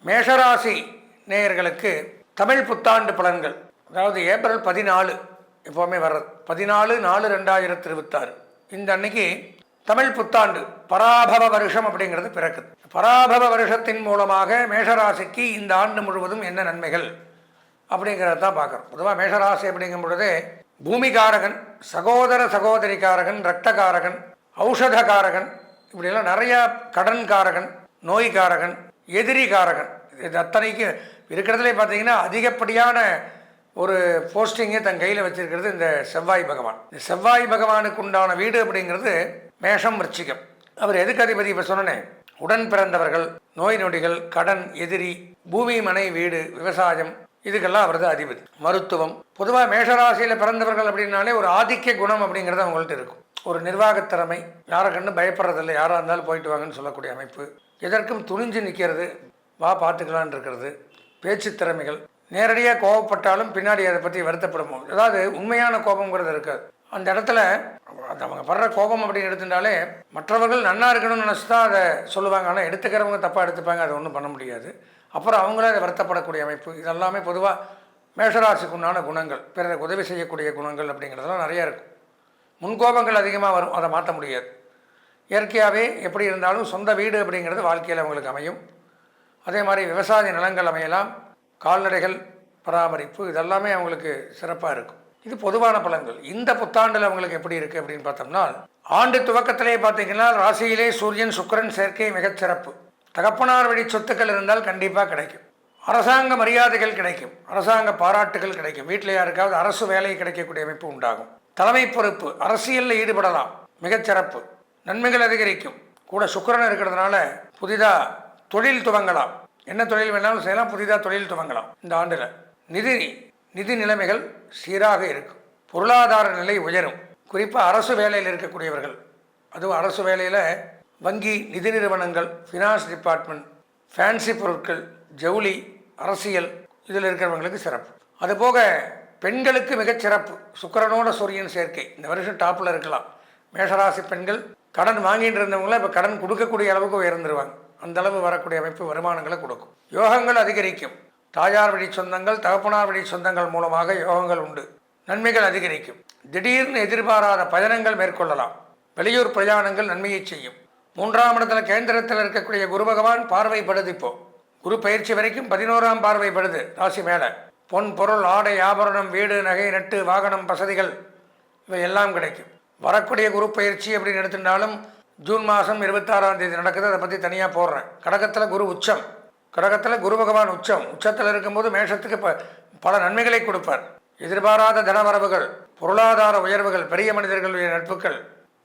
மேஷராசி நேயர்களுக்கு தமிழ் புத்தாண்டு பலன்கள், அதாவது ஏப்ரல் 14 எப்போவுமே வர்றது 14/4/2026 இந்த அன்னைக்கு தமிழ் புத்தாண்டு பராபவ வருஷம் அப்படிங்கிறது பிறக்குது. பராபவ வருஷத்தின் மூலமாக மேஷராசிக்கு இந்த ஆண்டு முழுவதும் என்ன நன்மைகள் அப்படிங்கிறத தான் பார்க்குறோம். பொதுவாக மேஷராசி அப்படிங்கும் பொழுதே பூமிகாரகன், சகோதர சகோதரிக்காரகன், இரத்தகாரகன், ஔஷதகாரகன், இப்படியெல்லாம் நிறையா கடன்காரகன், நோய்காரகன், எதிரிகாரகன், இது அத்தனைக்கு இருக்கிறதுலே பார்த்தீங்கன்னா அதிகப்படியான ஒரு போஸ்டிங்கே தன் கையில் வச்சிருக்கிறது இந்த செவ்வாய் பகவான். இந்த செவ்வாய் பகவானுக்கு உண்டான வீடு அப்படிங்கிறது மேஷம் விருச்சிகம். அவர் எதுக்கு அதிபதி? இப்போ சொன்னேன், உடன் பிறந்தவர்கள், நோய் நொடிகள், கடன், எதிரி, பூமி, மனை, வீடு, விவசாயம், இதுக்கெல்லாம் அவரது அதிபதி. மருத்துவம். பொதுவாக மேஷராசியில் பிறந்தவர்கள் அப்படின்னாலே ஒரு ஆதிக்க குணம் அப்படிங்கிறது அவங்கள்ட்ட இருக்கும். ஒரு நிர்வாகத்திறமை, யாரை கண்டு பயப்படுறதில்லை, யாராக இருந்தாலும் போயிட்டு வாங்கன்னு சொல்லக்கூடிய அமைப்பு, எதற்கும் துணிஞ்சு நிற்கிறது, வா பார்த்துக்கலான் இருக்கிறது, பேச்சு திறமைகள், நேரடியாக கோபப்பட்டாலும் பின்னாடி அதை பற்றி வருத்தப்படுமோ, அதாவது உண்மையான கோபங்கிறது இருக்காது. அந்த இடத்துல அவங்க படுற கோபம் அப்படின்னு எடுத்துட்டாலே மற்றவர்கள் நன்னா இருக்கணும்னு நினச்சி தான் அதை சொல்லுவாங்க. ஆனால் எடுத்துக்கிறவங்க தப்பாக எடுத்துப்பாங்க, அதை ஒன்றும் பண்ண முடியாது. அப்புறம் அவங்களே அதை வருத்தப்படக்கூடிய அமைப்பு, இதெல்லாமே பொதுவாக மேஷராசிக்கு உண்டான குணங்கள். பிறருக்கு உதவி செய்யக்கூடிய குணங்கள் அப்படிங்கிறதெல்லாம் நிறையா இருக்கும். முன்கோபங்கள் அதிகமாக வரும், அதை மாற்ற முடியாது. இயற்கையாகவே எப்படி இருந்தாலும் சொந்த வீடு அப்படிங்கிறது வாழ்க்கையில் அவங்களுக்கு அமையும். அதே மாதிரி விவசாய நிலங்கள் அமையலாம், கால்நடைகள் பராமரிப்பு, இதெல்லாமே அவங்களுக்கு சிறப்பாக இருக்கும். இது பொதுவான பலன்கள். இந்த புத்தாண்டில் அவங்களுக்கு எப்படி இருக்குது அப்படின்னு பார்த்தோம்னா, ஆண்டு துவக்கத்திலே பார்த்தீங்கன்னா ராசியிலே சூரியன் சுக்கிரன் சேர்க்கை மிகச்சிறப்பு. தகப்பனார் வழி சொத்துக்கள் இருந்தால் கண்டிப்பாக கிடைக்கும். அரசாங்க மரியாதைகள் கிடைக்கும், அரசாங்க பாராட்டுகள் கிடைக்கும். வீட்டில் யாருக்காவது அரசு வேலை கிடைக்கக்கூடிய அமைப்பு உண்டாகும். தலைமை பொறுப்பு, அரசியலில் ஈடுபடலாம், மிகச்சிறப்பு. நன்மைகள் அதிகரிக்கும். கூட சுக்கிரன் இருக்கிறதுனால புதிதாக தொழில் துவங்கலாம், என்ன தொழில் வேணாலும் செய்யலாம், புதிதாக தொழில் துவங்கலாம். இந்த ஆண்டில் நிதி நிலைமைகள் சீராக இருக்கும். பொருளாதார நிலை உயரும். குறிப்பாக அரசு வேலையில் இருக்கக்கூடியவர்கள், அதுவும் அரசு வேலையில் வங்கி, நிதி நிறுவனங்கள், ஃபினான்ஸ் டிபார்ட்மெண்ட், ஃபேன்சி பொருட்கள், ஜவுளி, அரசியல், இதில் இருக்கிறவங்களுக்கு சிறப்பு. அதுபோக பெண்களுக்கு மிகச்சிறப்பு. சுக்கிரனோட சூரியன் சேர்க்கை இந்த வருஷம் டாப்பில் இருக்கலாம். மேஷராசி பெண்கள் கடன் வாங்கிட்டு இருந்தவங்கள இப்போ கடன் கொடுக்கக்கூடிய அளவுக்கு உயர்ந்துருவாங்க. அந்த அளவு வரக்கூடிய அமைப்பு வருமானங்களை கொடுக்கும். யோகங்கள் அதிகரிக்கும். தாயார் வழி சொந்தங்கள், தகப்பனார் வழி சொந்தங்கள் மூலமாக யோகங்கள் உண்டு. நன்மைகள் அதிகரிக்கும். திடீர்னு எதிர்பாராத பயணங்கள் மேற்கொள்ளலாம். வெளியூர் பிரயாணங்கள் நன்மையை செய்யும். 3ஆம் இடத்துல கேந்திரத்தில் இருக்கக்கூடிய குரு பகவான் பார்வைப்படுது. இப்போ குரு பயிற்சி வரைக்கும் 11ஆம் பார்வைப்படுது ராசி மேலே. பொன், பொருள், ஆடை, ஆபரணம், வீடு, நகை, நட்டு, வாகனம், வசதிகள் இவை எல்லாம் கிடைக்கும். வரக்கூடிய குரு பயிற்சி அப்படின்னு எடுத்துட்டாலும் ஜூன் மாதம் 26ஆம் தேதி நடக்குது. அதை பற்றி தனியாக போடுறேன். கடகத்தில் குரு உச்சம், கடகத்தில் குரு பகவான் உச்சத்தில் இருக்கும்போது மேஷத்துக்கு பல நன்மைகளை கொடுப்பார். எதிர்பாராத தனவரவுகள், பொருளாதார உயர்வுகள், பெரிய மனிதர்களுடைய நட்புகள்,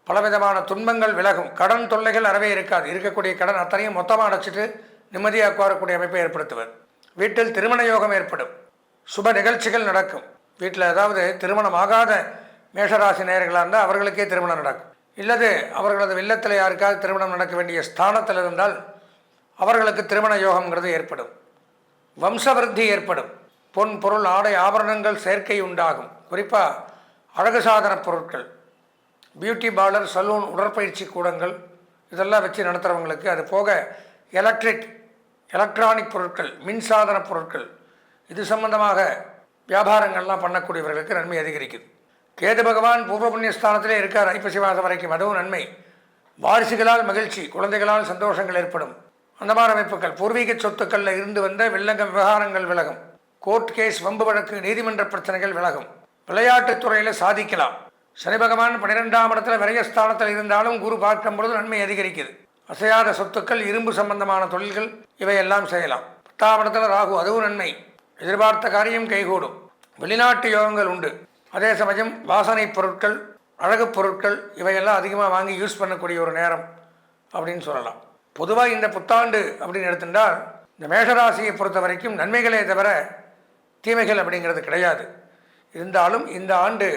பலவிதமான துன்பங்கள் விலகும். கடன் தொல்லைகள் அறவே இருக்காது. இருக்கக்கூடிய கடன் அத்தனையும் மொத்தமாக அடைச்சிட்டு நிம்மதியாக உட்காரக்கூடிய அமைப்பை ஏற்படுத்துவர். வீட்டில் திருமண யோகம் ஏற்படும். சுப நிகழ்ச்சிகள் நடக்கும். வீட்டில் அதாவது திருமணம் ஆகாத மேஷராசி நேயர்களாக இருந்தால் அவர்களுக்கே திருமணம் நடக்கும். இல்லது அவர்களது இல்லத்தில் யாருக்காவது திருமணம் நடக்க வேண்டிய ஸ்தானத்தில் இருந்தால் அவர்களுக்கு திருமண யோகம்ங்கிறது ஏற்படும். வம்சவிருத்தி ஏற்படும். பொன், பொருள், ஆடை, ஆபரணங்கள் சேர்க்கை உண்டாகும். குறிப்பாக அழகு சாதன பொருட்கள், பியூட்டி பார்லர், சலூன், உடற்பயிற்சி கூடங்கள் இதெல்லாம் வச்சு நடத்துகிறவங்களுக்கு, அது போக எலக்ட்ரானிக் பொருட்கள், மின்சாதன பொருட்கள், இது சம்பந்தமாக வியாபாரங்கள்லாம் பண்ணக்கூடியவர்களுக்கு நன்மை அதிகரிக்குது. கேது பகவான் பூர்வ புண்ணியஸ்தானத்திலே இருக்கார் ஐப்பசி மாதம் வரைக்கும், அதுவும் நன்மை. வாரிசுகளால் மகிழ்ச்சி, குழந்தைகளால் சந்தோஷங்கள் ஏற்படும். அந்த மாதிரி அமைப்புகள். பூர்வீக சொத்துக்களில் இருந்து வந்த விவகாரங்கள் விலகும். கோர்ட் கேஸ், வம்பு வழக்கு, நீதிமன்ற பிரச்சனைகள் விலகும். விளையாட்டுத் துறையில் சாதிக்கலாம். சனி பகவான் 12ஆம் இடத்துல விரயஸ்தானத்தில் இருந்தாலும் குரு பார்க்கும் பொழுது நன்மை அதிகரிக்குது. அசையாத சொத்துக்கள், இரும்பு சம்பந்தமான தொழில்கள் இவையெல்லாம் செய்யலாம். 10ஆம் இடத்துல ராகு, அதுவும் நன்மை. எதிர்பார்த்த காரியம் கைகூடும். வெளிநாட்டு யோகங்கள் உண்டு. அதே சமயம் வாசனை பொருட்கள், அழகு பொருட்கள் இவையெல்லாம் அதிகமாக வாங்கி யூஸ் பண்ணக்கூடிய ஒரு நேரம் அப்படின்னு சொல்லலாம். பொதுவாக இந்த புத்தாண்டு அப்படின்னு எடுத்துட்டால் இந்த மேஷராசியை பொறுத்த வரைக்கும் நன்மைகளே தவிர தீமைகள் அப்படிங்கிறது கிடையாது. இருந்தாலும் இந்த ஆண்டு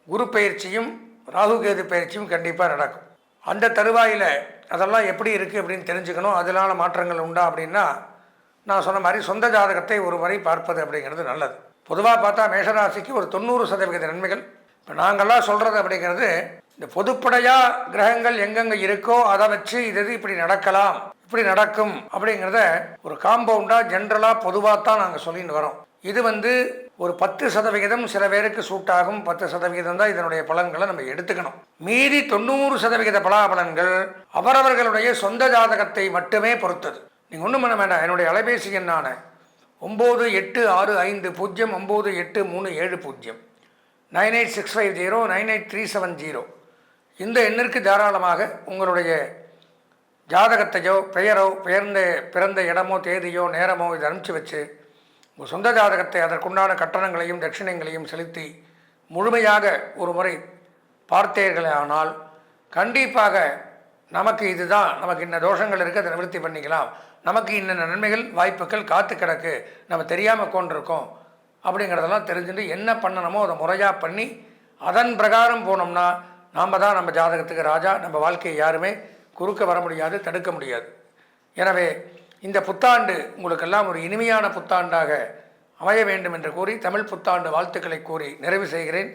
குரு பயிற்சியும் ராகு கேது பயிற்சியும் கண்டிப்பாக நடக்கும். அந்த தருவாயில் அதெல்லாம் எப்படி இருக்குது அப்படின்னு தெரிஞ்சுக்கணும். அதனால் மாற்றங்கள் உண்டா அப்படின்னா நான் சொன்ன மாதிரி சொந்த ஜாதகத்தை ஒரு முறை பார்ப்பது அப்படிங்கிறது நல்லது. பொதுவாக பார்த்தா மேஷராசிக்கு ஒரு 90% நன்மைகள். இப்போ நாங்கள்லாம் சொல்கிறது அப்படிங்கிறது இந்த பொதுப்படையாக கிரகங்கள் எங்கெங்கே இருக்கோ அதை வச்சு இது இப்படி நடக்கலாம். இப்படி நடக்கும் அப்படிங்கிறத ஒரு காம்பவுண்டாக ஜென்ரலாக பொதுவாக தான் நாங்கள் சொல்லிட்டு வரோம். இது ஒரு 10% சில பேருக்கு சூட் ஆகும். 10% தான் இதனுடைய பலன்களை நம்ம எடுத்துக்கணும். மீதி 90% பலாபலன்கள் அவரவர்களுடைய சொந்த ஜாதகத்தை மட்டுமே பொறுத்தது. நீங்கள் ஒன்றும் பண்ண வேண்டாம். என்னுடைய அலைபேசி எண்ணான 9865098370 98650 இந்த எண்ணிற்கு தாராளமாக உங்களுடைய ஜாதகத்தையோ பெயரோ பிறந்த இடமோ தேதியோ நேரமோ இதை அனுப்பிச்சு வச்சு உங்கள் சொந்த ஜாதகத்தை அதற்குண்டான கட்டணங்களையும் தட்சிணங்களையும் செலுத்தி முழுமையாக ஒரு முறை பார்த்தீர்களே ஆனால் கண்டிப்பாக நமக்கு இதுதான், நமக்கு இன்ன தோஷங்கள் இருக்குது, அதை நிவர்த்தி பண்ணிக்கலாம், நமக்கு இன்னென்ன நன்மைகள் வாய்ப்புகள் காத்து கிடக்கு, நம்ம தெரியாமல் கொண்டிருக்கோம் அப்படிங்கிறதெல்லாம் தெரிஞ்சுட்டு என்ன பண்ணணுமோ அதை முறையாக பண்ணி அதன் பிரகாரம் போனோம்னா நாம் தான் நம்ம ஜாதகத்துக்கு ராஜா. நம்ம வாழ்க்கையை யாருமே குறுக்க வர முடியாது, தடுக்க முடியாது. எனவே இந்த புத்தாண்டு உங்களுக்கெல்லாம் ஒரு இனிமையான புத்தாண்டாக அமைய வேண்டும் என்று கூறி தமிழ் புத்தாண்டு வாழ்த்துக்களை கூறி நிறைவு செய்கிறேன்.